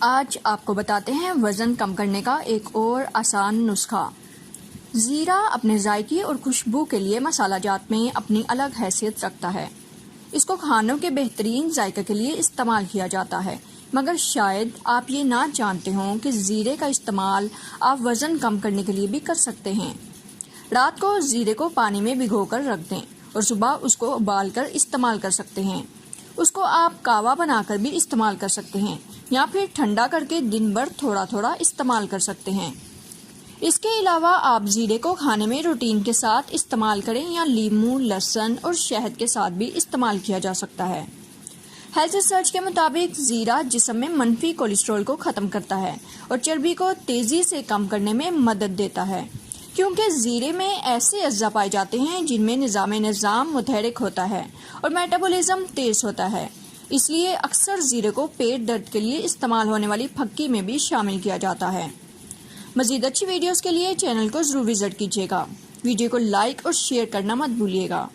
आज आपको बताते हैं वज़न कम करने का एक और आसान नुस्खा। ज़ीरा अपने जायके और खुशबू के लिए मसाला जात में अपनी अलग हैसियत रखता है। इसको खानों के बेहतरीन जायके के लिए इस्तेमाल किया जाता है, मगर शायद आप ये ना जानते हों कि ज़ीरे का इस्तेमाल आप वज़न कम करने के लिए भी कर सकते हैं। रात को ज़ीरे को पानी में भिगोकर रख दें और सुबह उसको उबालकर इस्तेमाल कर सकते हैं। उसको आप कावा बनाकर भी इस्तेमाल कर सकते हैं या फिर ठंडा करके दिन भर थोड़ा थोड़ा इस्तेमाल कर सकते हैं। इसके अलावा आप ज़ीरे को खाने में रूटीन के साथ इस्तेमाल करें या लीमू, लहसुन और शहद के साथ भी इस्तेमाल किया जा सकता है। हेल्थ रिसर्च के मुताबिक ज़ीरा जिस्म में मनफी कोलेस्ट्रॉल को ख़त्म करता है और चर्बी को तेज़ी से कम करने में मदद देता है, क्योंकि ज़ीरे में ऐसे अज्जा पाए जाते हैं जिनमें निज़ाम मुतहरिक होता है और मेटाबॉलिज्म तेज़ होता है। इसलिए अक्सर ज़ीरे को पेट दर्द के लिए इस्तेमाल होने वाली फक्की में भी शामिल किया जाता है। मज़ीद अच्छी वीडियोस के लिए चैनल को ज़रूर विज़िट कीजिएगा। वीडियो को लाइक और शेयर करना मत भूलिएगा।